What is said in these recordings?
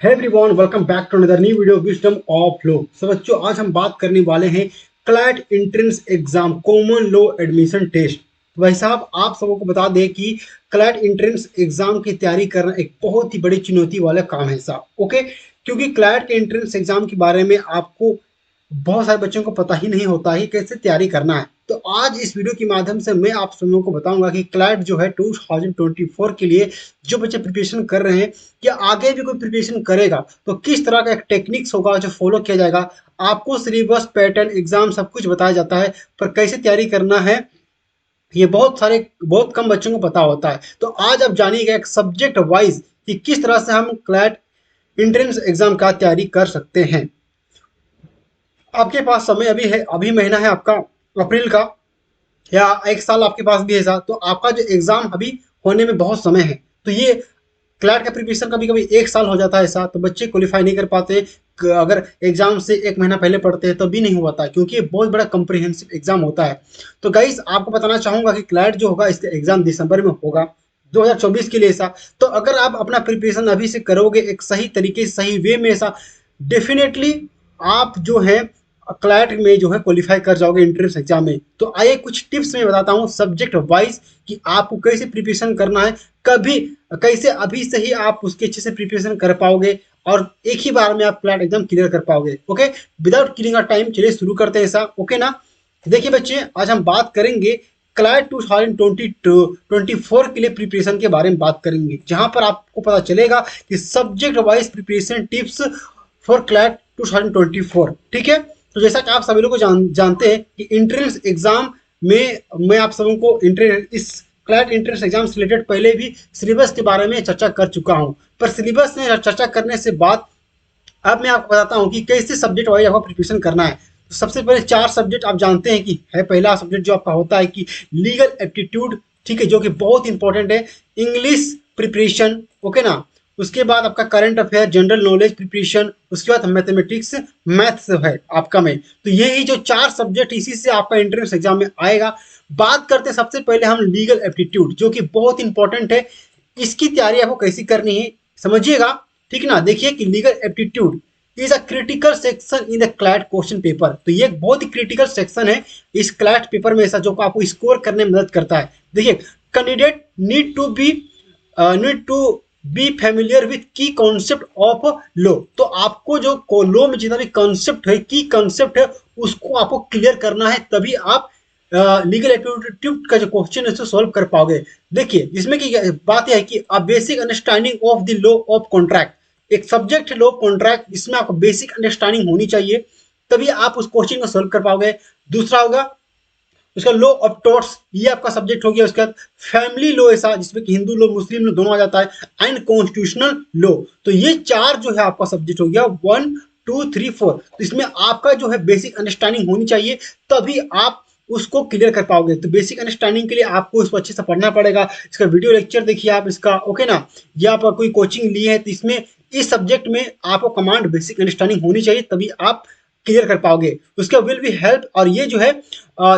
है everyone, welcome back to another new video wisdom of law. So बच्चों, आज हम बात करने वाले हैं CLAT entrance exam common law admission test. तो भाई साहब, आप सबको को बता दें कि क्लैट एंट्रेंस एग्जाम की तैयारी करना एक बहुत ही बड़ी चुनौती वाला काम है साहब। ओके, क्योंकि क्लैट के एंट्रेंस एग्जाम के बारे में आपको बहुत सारे बच्चों को पता ही नहीं होता है कैसे तैयारी करना है। तो आज इस वीडियो के माध्यम से मैं आप सब लोगों को बताऊंगा कि क्लैट जो है 2024 के लिए जो बच्चे प्रिपरेशन कर रहे हैं या आगे भी कोई प्रिपरेशन करेगा तो किस तरह का एक टेक्निक्स होगा जो फॉलो किया जाएगा। आपको सिलेबस, पैटर्न, एग्जाम सब कुछ बताया जाता है, पर कैसे तैयारी करना है ये बहुत कम बच्चों को पता होता है। तो आज आप जानिएगा एक सब्जेक्ट वाइज कि किस तरह से हम क्लैट एंट्रेंस एग्जाम का तैयारी कर सकते हैं। आपके पास समय अभी है, अभी महीना है आपका अप्रैल का, या एक साल आपके पास भी है ऐसा, तो आपका जो एग्जाम अभी होने में बहुत समय है। तो ये क्लैट का प्रिपरेशन कभी कभी एक साल हो जाता है ऐसा, तो बच्चे क्वालिफाई नहीं कर पाते। अगर एग्जाम से एक महीना पहले पढ़ते हैं तो भी नहीं होता, क्योंकि ये बहुत बड़ा कंप्रिहेंसिव एग्जाम होता है। तो गाइस, आपको बताना चाहूंगा कि क्लैट जो होगा इसका एग्जाम दिसंबर में होगा 2024 के लिए ऐसा। तो अगर आप अपना प्रिपरेशन अभी से करोगे एक सही तरीके से, सही वे में ऐसा, डेफिनेटली आप जो है क्लैट में जो है क्वालिफाई कर जाओगे एंट्रेंस एग्जाम में। तो आइए कुछ टिप्स मैं बताता हूँ सब्जेक्ट वाइज कि आपको कैसे प्रिपरेशन करना है, कभी कैसे अभी से ही आप उसके अच्छे से प्रिपरेशन कर पाओगे और एक ही बार में आप क्लैट एग्जाम क्लियर कर पाओगे। Okay, without killing a time चलिए शुरू करते हैं ऐसा। ओके ना, देखिए बच्चे, आज हम बात करेंगे क्लैट 2024 के लिए प्रिपरेशन के बारे में बात करेंगे, जहां पर आपको पता चलेगा कि subject wise preparation tips for CLAT 2024। ठीक है, तो जैसा कि आप सभी लोग को जानते हैं कि एंट्रेंस एग्जाम में मैं आप सबों को इस क्लैट एंट्रेंस एग्जाम से रिलेटेड पहले भी सिलेबस के बारे में चर्चा कर चुका हूं। पर सिलेबस में चर्चा करने से बाद अब मैं आपको बताता हूं कि कैसे सब्जेक्ट वाइज आपको प्रिपरेशन करना है। तो सबसे पहले 4 सब्जेक्ट आप जानते हैं कि है। पहला सब्जेक्ट जो आपका होता है कि लीगल एप्टीट्यूड, ठीक है, जो कि बहुत इंपॉर्टेंट है। इंग्लिश प्रिपरेशन, ओके ना। उसके बाद आपका current affair, general knowledge preparation, उसके बाद मैथमेटिक्स, मैथ्स है आपका में। तो यही जो 4 सब्जेक्ट, इसी से आपका एंट्रेंस एग्जाम में आएगा। बात करते हैं सबसे पहले हम लीगल एप्टीट्यूड, जो कि बहुत इंपॉर्टेंट है। इसकी तैयारी आपको कैसी करनी है समझिएगा, ठीक ना। देखिए कि legal aptitude is a critical section in the CLAT question paper. तो ये एक बहुत ही क्रिटिकल सेक्शन है इस क्लैट पेपर में, ऐसा जो आपको स्कोर करने में मदद करता है। देखिए, candidate need to be familiar with key concept of law. तो आपको जो लॉ में जितना भी कॉन्सेप्ट है, की कॉन्सेप्ट है, उसको आपको क्लियर करना है, तभी आप लीगल एप्टीट्यूड का जो क्वेश्चन है उसको सॉल्व कर पाओगे। देखिए, इसमें की बात यह है कि a basic understanding of the law of contract, एक सब्जेक्ट है लॉ कॉन्ट्रैक्ट, इसमें आपको बेसिक अंडरस्टैंडिंग होनी चाहिए, तभी आप उस क्वेश्चन को सॉल्व कर पाओगे। दूसरा होगा उसका लॉ ऑफ टॉर्ट्स, ये आपका सब्जेक्ट हो गया। उसके बाद फैमिली लॉ ऐसा, जिसमें कि हिंदू लॉ, मुस्लिम लॉ दोनों आ जाता है, एंड कॉन्स्टिट्यूशनल लॉ। तो ये 4 जो है आपका सब्जेक्ट हो गया, 1 2 3 4। तो इसमें आपका जो है बेसिक अंडरस्टैंडिंग होनी चाहिए, तभी आप उसको क्लियर कर पाओगे। तो बेसिक अंडरस्टैंडिंग के लिए आपको इसको अच्छे से पढ़ना पड़ेगा। इसका वीडियो लेक्चर देखिए आप इसका, ओके ना, या आप कोई कोचिंग लिए है तो इसमें इस सब्जेक्ट में आपको कमांड बेसिक अंडरस्टैंडिंग होनी चाहिए, तभी आप क्लियर कर पाओगे। उसका विल बी हेल्प, और ये जो है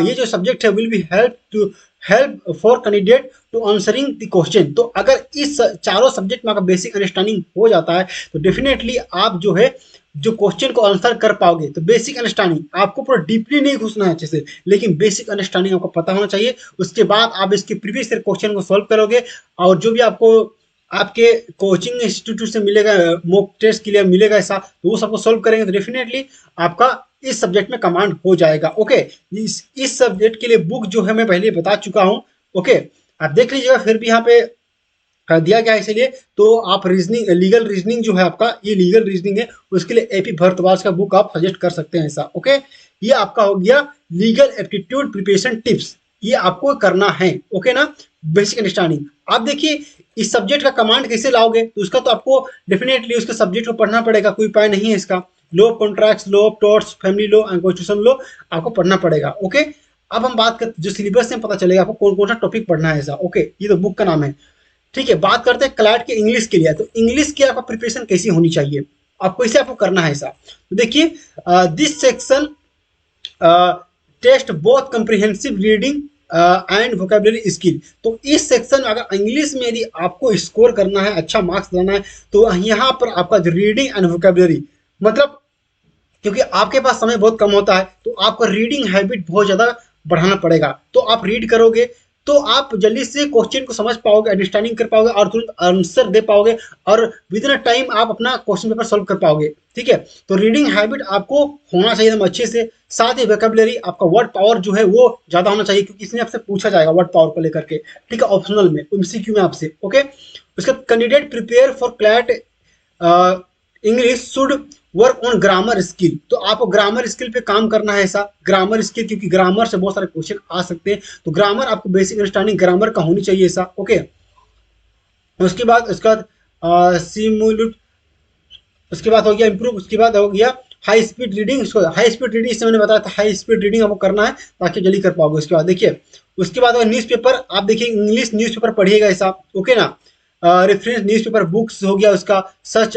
ये जो सब्जेक्ट है will be help for candidate to answering the question. तो अगर इस चारों सब्जेक्ट में आपका बेसिक अंडरस्टैंडिंग हो जाता है तो डेफिनेटली आप जो है जो क्वेश्चन को आंसर कर पाओगे। तो बेसिक अंडरस्टैंडिंग, आपको पूरा डीपली नहीं घुसना है अच्छे से, लेकिन बेसिक अंडरस्टैंडिंग आपको पता होना चाहिए। उसके बाद आप इसके प्रीवियस ईयर क्वेश्चन को सॉल्व करोगे, और जो भी आपको आपके कोचिंग इंस्टीट्यूट से मिलेगा, मॉक टेस्ट के लिए मिलेगा ऐसा, तो वो सबको सॉल्व करेंगे तो डेफिनेटली आपका इस सब्जेक्ट में कमांड हो जाएगा। ओके, इस सब्जेक्ट के लिए बुक जो है मैं पहले बता चुका हूँ। ओके, आप देख लीजिएगा, फिर भी यहाँ पे दिया गया है, इसलिए तो आप रीजनिंग, लीगल रीजनिंग जो है आपका, ये लीगल रीजनिंग है, उसके लिए एपी भारद्वाज का बुक आप सजेस्ट कर सकते हैं ऐसा। ओके, ये आपका हो गया लीगल एप्टीट्यूड प्रिपरेशन टिप्स, ये आपको करना है। ओके ना, बेसिक अंडरस्टैंडिंग। आप देखिए इस सब्जेक्ट का कमांड कैसे लाओगे, तो उसका तो आपको डेफिनेटली उसके सब्जेक्ट को पढ़ना पड़ेगा, कोई उपाय नहीं है इसका। Law of contracts, law of torts, family law and constitution law आपको पढ़ना पड़ेगा। ओके, अब हम बात करते जो सिलेबस से पता चलेगा आपको कौन कौन सा टॉपिक पढ़ना है ऐसा। ओके, ये तो बुक का नाम है। ठीक है, बात करते हैं क्लैट के इंग्लिश के लिए। तो इंग्लिश की आपका प्रिपरेशन कैसी होनी चाहिए, आप कैसे आपको करना है ऐसा। तो देखिए, this section test both comprehensive reading and vocabulary skill. तो इस सेक्शन में अगर इंग्लिश में यदि आपको स्कोर करना है, अच्छा मार्क्स लाना है, तो यहाँ पर आपका रीडिंग एंड वोकेबलरी, मतलब क्योंकि आपके पास समय बहुत कम होता है तो आपको रीडिंग हैबिट बहुत ज़्यादा बढ़ाना पड़ेगा। तो आप रीड करोगे तो आप जल्दी से क्वेश्चन को समझ पाओगे, अंडरस्टैंडिंग कर पाओगे और तुरंत आंसर दे पाओगे, और विद इन टाइम आप अपना क्वेश्चन पेपर सॉल्व कर पाओगे। ठीक है, तो रीडिंग हैबिट आपको होना चाहिए एकदम अच्छे से। साथ ही वोकेबलरी, आपका वर्ड पावर जो है वो ज़्यादा होना चाहिए, क्योंकि इसमें आपसे पूछा जाएगा वर्ड पावर को लेकर के। ठीक है, ऑप्शनल में, एमसीक्यू में आपसे। ओके, उसका candidate prepare for CLAT English should work on grammar skill. तो आपको ग्रामर स्किल पे काम करना है ऐसा, ग्रामर स्किल, क्योंकि ग्रामर से बहुत सारे क्वेश्चन आ सकते हैं। तो ग्रामर आपको बेसिक अंडरस्टैंडिंग ग्रामर का होनी चाहिए ऐसा। ओके, उसके बाद सिमुलेट, उसके बाद हो गया इम्प्रूव, उसके बाद हो गया हाई स्पीड रीडिंग। उसको हाई स्पीड रीडिंग इससे मैंने बताया था, हाई स्पीड रीडिंग आपको करना है ताकि जल्दी कर पाओगे। उसके बाद देखिए, उसके बाद न्यूज़ पेपर, आप देखिए इंग्लिश न्यूज़ पेपर पढ़िएगा ऐसा। ओके ना, रेफरेंस न्यूज़ पेपर बुक्स हो गया उसका, सच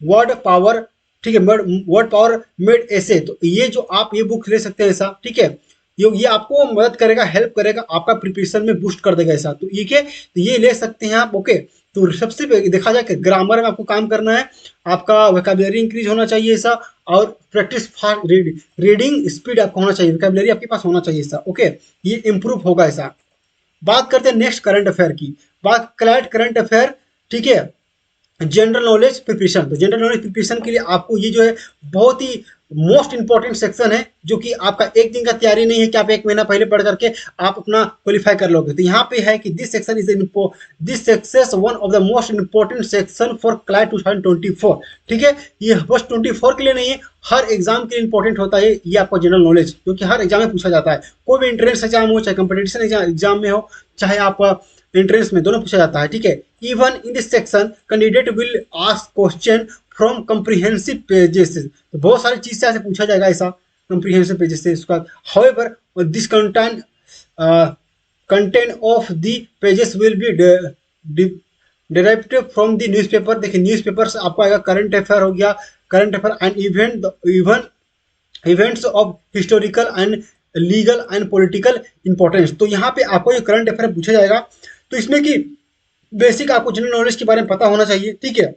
वर्ड पावर। ठीक है, वर्ड पावर मेड ऐसे, तो ये जो आप ये बुक ले सकते हैं ऐसा। ठीक है, ये आपको मदद करेगा, हेल्प करेगा, आपका प्रिपरेशन में बूस्ट कर देगा ऐसा। तो ये क्या, तो ये ले सकते हैं आप। ओके, तो सबसे देखा जाए कि ग्रामर में आपको काम करना है, आपका वोकैबुलरी इंक्रीज होना चाहिए ऐसा, और प्रैक्टिस फास्ट रीडिंग स्पीड आपको होना चाहिए, वोकैबुलरी आपके पास होना चाहिए ऐसा। ओके, ये इंप्रूव होगा ऐसा। बात करते हैं नेक्स्ट करंट अफेयर की, बात क्लैट करंट अफेयर। ठीक है, जनरल नॉलेज प्रिपरेशन। तो जनरल नॉलेज प्रिपरेशन के लिए आपको ये जो है बहुत ही मोस्ट इंपॉर्टेंट सेक्शन है, जो कि आपका एक दिन का तैयारी नहीं है कि आप एक महीना पहले पढ़ करके आप अपना क्वालिफाई कर लोगे। तो यहाँ पे है कि this section is this success one of the most important section for CLAT 2024। ठीक है, ये बस 24 के लिए नहीं है, हर एग्जाम के लिए इंपॉर्टेंट होता है ये आपका जनरल नॉलेज, क्योंकि हर एग्जाम में पूछा जाता है। कोई भी एंट्रेंस एग्जाम हो, चाहे कंपटीशन एग्जाम में हो, चाहे आप एंट्रेंस में, दोनों पूछा जाता है। ठीक है, even in this section candidate will ask question from comprehensive pages. तो बहुत सारी चीज से ऐसे पूछा जाएगा ऐसा, कंप्रीहेंसिव पेजेस से। उसका however this content of the pages will be derived from the newspaper. देखिए न्यूज़पेपर से आपको आएगा करंट अफेयर हो गया, current affair and even events of historical and legal and political importance. तो यहाँ पे आपको ये करंट अफेयर पूछा जाएगा, तो इसमें कि बेसिक आपको जनरल नॉलेज के बारे में पता होना चाहिए। ठीक है,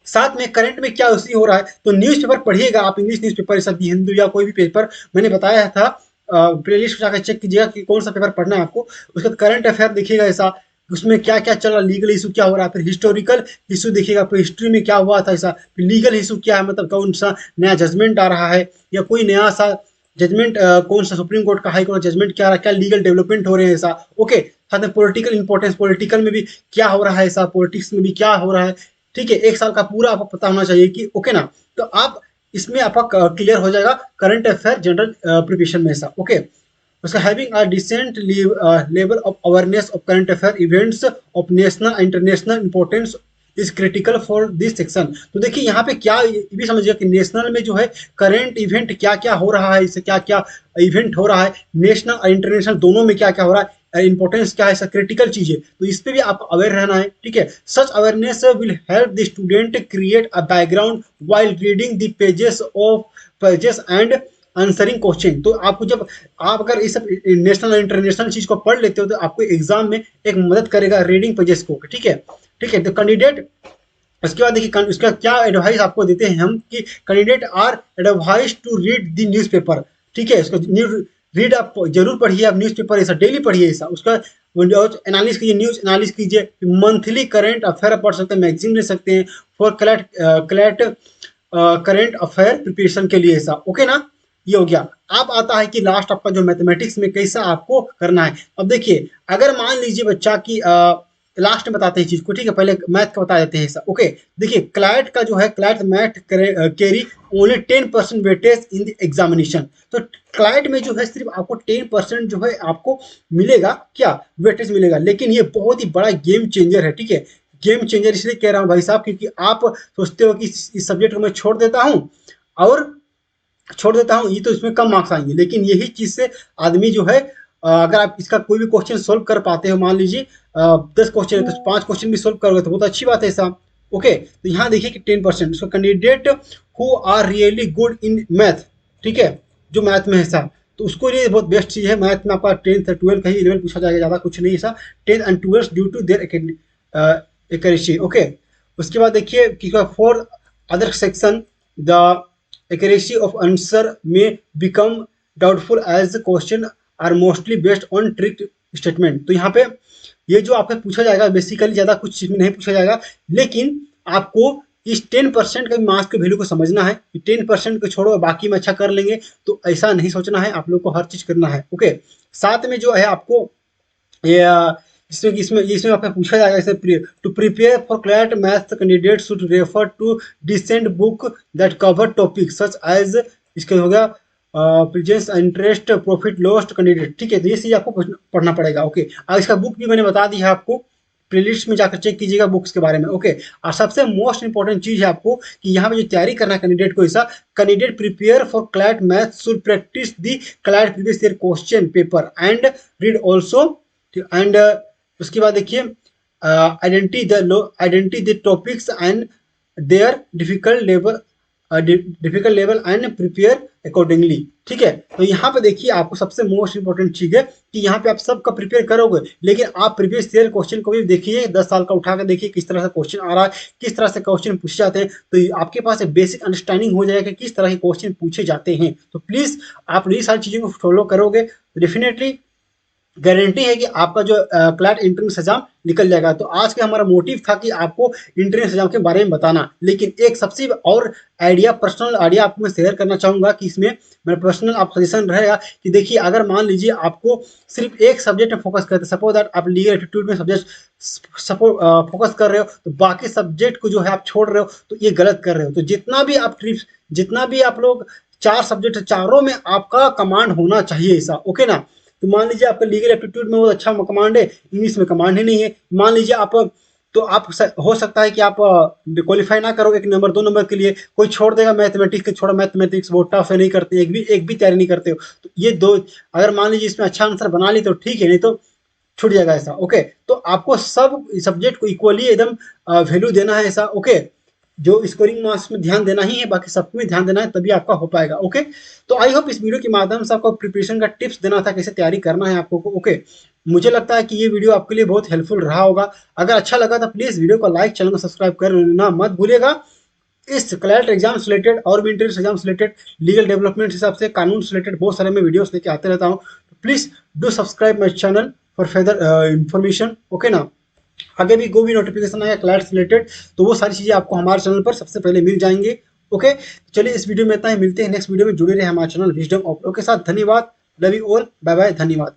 साथ में करंट में क्या उसी हो रहा है, तो न्यूज़पेपर पढ़िएगा आप, इंग्लिश न्यूज़पेपर, सब हिंदू या कोई भी पेपर मैंने बताया था, प्लेलिस्ट जाकर चेक कीजिएगा कि कौन सा पेपर पढ़ना है आपको। उसके बाद करंट अफेयर देखिएगा ऐसा, उसमें क्या क्या चल रहा है, लीगल इशू क्या हो रहा है, फिर हिस्टोरिकल इशू देखिएगा, फिर हिस्ट्री में क्या हुआ था ऐसा, फिर लीगल इशू क्या है, मतलब कौन सा नया जजमेंट आ रहा है, या कोई नया सा जजमेंट, कौन सा सुप्रीम कोर्ट का, हाई कोर्ट का जजमेंट क्या आ रहा है, क्या लीगल डेवलपमेंट हो रहे हैं ऐसा। ओके, साथ में पॉलिटिकल इंपॉर्टेंस, पॉलिटिकल में भी क्या हो रहा है ऐसा, पॉलिटिक्स में भी क्या हो रहा है। ठीक है, एक साल का पूरा आपको पता होना चाहिए कि ओके ना, तो आप इसमें आपका क्लियर हो जाएगा करंट अफेयर जनरल प्रिपरेशन में ऐसा। ओके, उसका having a decent level of awareness of current affair events of national international importance is critical for this section. तो देखिए यहाँ पे क्या ये भी समझिए कि नेशनल में जो है करंट इवेंट क्या क्या हो रहा है, इससे क्या क्या इवेंट हो रहा है, नेशनल और इंटरनेशनल दोनों में क्या क्या हो रहा है, इंपॉर्टेंस क्या है, ऐसा क्रिटिकल चीज है, तो इस पे भी आप अवेयर रहना है। ठीक है, such awareness will help the student create a background while reading the pages and answering question. तो आपको जब आप अगर इस सब नेशनल और इंटरनेशनल चीज को पढ़ लेते हो तो आपको एग्जाम में एक मदद करेगा रीडिंग पेजेस को। ठीक है, ठीक है, तो कैंडिडेट, उसके बाद देखिए उसका क्या एडवाइस आपको देते हैं हम कि candidate are advise to read the newspaper. ठीक है, उसको रीड आप जरूर पढ़िए, आप न्यूज़पेपर ऐसा डेली पढ़िए ऐसा, उसका एनालिस कीजिए, न्यूज एनालिस कीजिए, मंथली करंट अफेयर पढ़ सकते हैं, मैगजीन ले सकते हैं for CLAT current affair preparation के लिए ऐसा। ओके ना, ये हो गया। अब आता है कि लास्ट आपका जो मैथमेटिक्स में कैसा आपको करना है। अब देखिए अगर मान लीजिए बच्चा की लास्ट में बताते हैं चीज को, ठीक है, पहले मैथ का बता देते हैं ऐसा। ओके, देखिए क्लैट का जो है, CLAT math carry only 10% weightage in the examination. तो क्लैट में जो है सिर्फ आपको 10% जो है आपको मिलेगा, क्या वेटेज मिलेगा, लेकिन ये बहुत ही बड़ा गेम चेंजर है। ठीक है, गेम चेंजर इसलिए कह रहा हूँ भाई साहब, क्योंकि आप सोचते हो कि इस सब्जेक्ट को मैं छोड़ देता हूँ ये तो इसमें कम मार्क्स आएंगे, लेकिन यही चीज से आदमी जो है, अगर आप इसका कोई भी क्वेश्चन सोल्व कर पाते हो, मान लीजिए 10 क्वेश्चन है तो 5 क्वेश्चन भी सोल्व करोगे तो बहुत अच्छी बात है ऐसा। ओके, तो यहाँ देखिए कि 10% उसको candidate who are really good in math, ठीक है, जो मैथ में है ऐसा, तो उसको लिए बहुत बेस्ट चीज़ है। मैथ में आपका 10th 12 का ही लेवल पूछा जाएगा, ज़्यादा कुछ नहीं ऐसा। 10th and 12 due to their accuracy. Okay, उसके बाद देखिए कि for other section the accuracy of answer में become doubtful as question are mostly based on trick statement. तो यहाँ पे ये जो आपसे पूछा जाएगा बेसिकली ज़्यादा कुछ चीज़ में नहीं पूछा जाएगा, लेकिन आपको इस 10% का मार्क्स के वैल्यू को समझना है कि 10% को छोड़ो बाकी में अच्छा कर लेंगे, तो ऐसा नहीं सोचना है, आप लोग को हर चीज़ करना है। ओके, साथ में जो है आपको ये इसमें इसमें इसमें आपका पूछा जाएगा इसमें to prepare for CLAT math candidate should refer to decent book that cover topic such as, इसके हो गया presence interest profit lost candidate. ठीक है, तो ये चीज़ आपको पढ़ना पड़ेगा। ओके, और इसका बुक भी मैंने बता दी है आपको, प्लेलिस्ट में जाकर चेक कीजिएगा बुक्स के बारे में। ओके, और सबसे मोस्ट इंपॉर्टेंट चीज़ है आपको कि यहाँ पे जो तैयारी करना है कैंडिडेट को, ऐसा candidate prepare for CLAT math should practice the CLAT previous year question paper and read also. And उसके बाद देखिए identity the topics and their difficult level and prepare accordingly. ठीक है, तो यहाँ पे देखिए आपको सबसे मोस्ट इंपॉर्टेंट चीज़ है कि यहाँ पे आप सबका प्रिपेयर करोगे, लेकिन आप प्रीवियस ईयर क्वेश्चन को भी देखिए, 10 साल का उठा कर देखिए किस तरह से क्वेश्चन आ रहा है, किस तरह से क्वेश्चन पूछे जाते हैं, तो आपके पास एक बेसिक अंडरस्टैंडिंग हो जाएगा कि किस तरह के क्वेश्चन पूछे जाते हैं। तो प्लीज़ आप ये सारी चीज़ों को फॉलो करोगे तो डेफिनेटली गारंटी है कि आपका जो क्लैट एंट्रेंस एग्जाम निकल जाएगा। तो आज का हमारा मोटिव था कि आपको एंट्रेंस एग्जाम के बारे में बताना, लेकिन एक सबसे और आइडिया, पर्सनल आइडिया आपको मैं शेयर करना चाहूँगा कि इसमें मेरा पर्सनल आप सजेशन रहेगा कि देखिए अगर मान लीजिए आपको सिर्फ एक सब्जेक्ट में फोकस करते, सपोज दैट आप लीगल एप्टीट्यूड में सब्जेक्ट फोकस कर रहे हो, तो बाकी सब्जेक्ट को जो है आप छोड़ रहे हो, तो ये गलत कर रहे हो। तो जितना भी आप लोग 4 सब्जेक्ट, चारों में आपका कमांड होना चाहिए ऐसा। ओके ना, तो मान लीजिए आपका लीगल एप्टीट्यूड में वो अच्छा कमांड है, इंग्लिश में कमांड ही नहीं है, मान लीजिए आप, तो आप हो सकता है कि आप क्वालिफाई ना करो 1 नंबर 2 नंबर के लिए, कोई छोड़ देगा मैथमेटिक्स के, छोड़ो मैथमेटिक्स बहुत टफ है, नहीं करते, एक भी तैयारी नहीं करते हो, तो ये दो अगर मान लीजिए इसमें अच्छा आंसर बना ली तो ठीक है, नहीं तो छूट जाएगा ऐसा। ओके, तो आपको सब सब्जेक्ट को इक्वली एकदम वैल्यू देना है ऐसा। ओके, जो स्कोरिंग मार्क्स में ध्यान देना ही है, बाकी सब में ध्यान देना है, तभी आपका हो पाएगा। ओके, तो आई होप इस वीडियो के माध्यम से आपको प्रिपरेशन का टिप्स देना था, कैसे तैयारी करना है आपको। ओके, मुझे लगता है कि ये वीडियो आपके लिए बहुत हेल्पफुल रहा होगा। अगर अच्छा लगा तो प्लीज़ वीडियो को लाइक, चैनल को सब्सक्राइब करना मत भूलिएगा। इस क्लैट एग्जाम से रिलेटेड और भी इंट्रेंस एग्जाम से रिलेटेड, लीगल डेवलपमेंट हिसाब से, कानून से रिलेटेड बहुत सारे मैं वीडियोस लेके आते रहता हूँ। Please do subscribe my channel for further information. Okay ना, आगे भी कोई भी नोटिफिकेशन आया क्लैट से रिलेटेड, तो वो सारी चीज़ें आपको हमारे चैनल पर सबसे पहले मिल जाएंगे। ओके, चलिए इस वीडियो में इतना ही, मिलते हैं नेक्स्ट वीडियो में। जुड़े रहे हमारे चैनल विजडम ऑफ लॉ के साथ। धन्यवाद, love you all, bye bye, धन्यवाद।